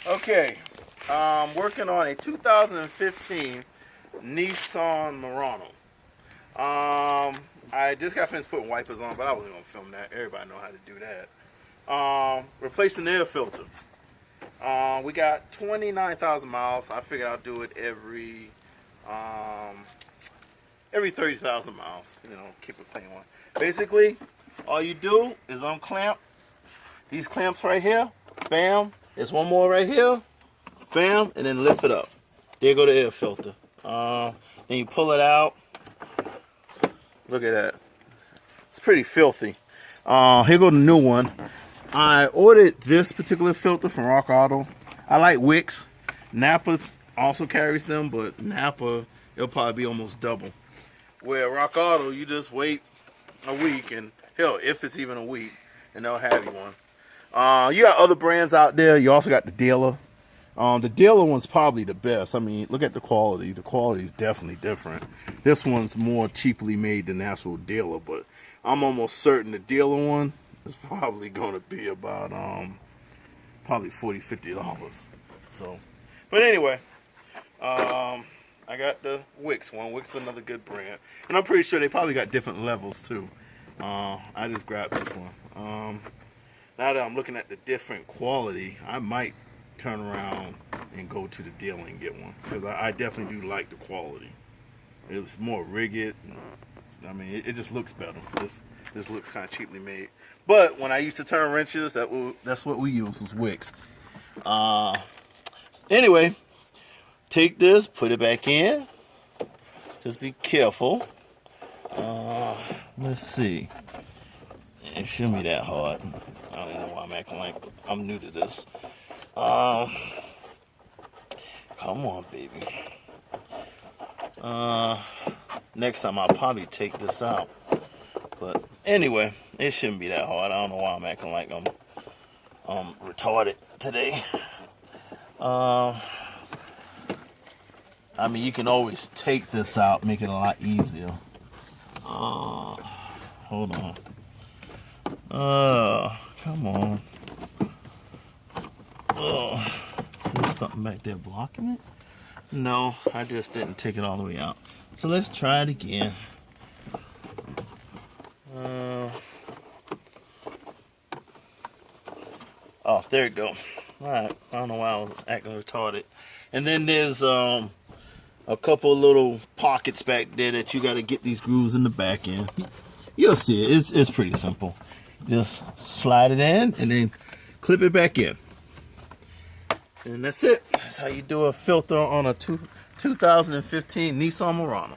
Okay, working on a 2015 Nissan Murano. I just got finished putting wipers on, but I wasn't gonna film that. Everybody know how to do that. Replacing the air filter. We got 29,000 miles. I figured I'll do it every 30,000 miles. You know, keep a clean one. Basically, all you do is unclamp these clamps right here. Bam. There's one more right here. Bam, and then lift it up. There go the air filter. Then you pull it out. Look at that. It's pretty filthy. Here go the new one. I ordered this particular filter from Rock Auto. I like Wicks. Napa also carries them, but Napa, it'll probably be almost double. Where Rock Auto, you just wait a week, and hell, if it's even a week, and they'll have you one. You got other brands out there. You also got the dealer. The dealer one's probably the best. I mean, look at the quality. The quality is definitely different. This one's more cheaply made than the actual dealer, but I'm almost certain the dealer one is probably going to be about probably $40, $50. So, but anyway, I got the Wicks one. Wicks is another good brand, and I'm pretty sure they probably got different levels too. I just grabbed this one. Now that I'm looking at the different quality, I might turn around and go to the dealer and get one, because I definitely do like the quality. It's more rigid. I mean, it just looks better. This looks kind of cheaply made. But when I used to turn wrenches, that's what we use, was Wicks. Anyway, take this, put it back in. Just be careful. Let's see. It shouldn't be that hard. I don't know why I'm acting like I'm new to this. Come on, baby. Next time I'll probably take this out. But anyway, it shouldn't be that hard. I don't know why I'm acting like I'm retarded today. I mean, you can always take this out, make it a lot easier. Hold on. Come on. Is there something back there blocking it? No, I just didn't take it all the way out. So let's try it again. Oh, there you go. Alright, I don't know why I was acting retarded. And then there's a couple little pockets back there that you got to get these grooves in the back end. You'll see it. It's pretty simple. Just slide it in and then clip it back in. And that's it. That's how you do a filter on a 2015 Nissan Murano.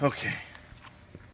Okay.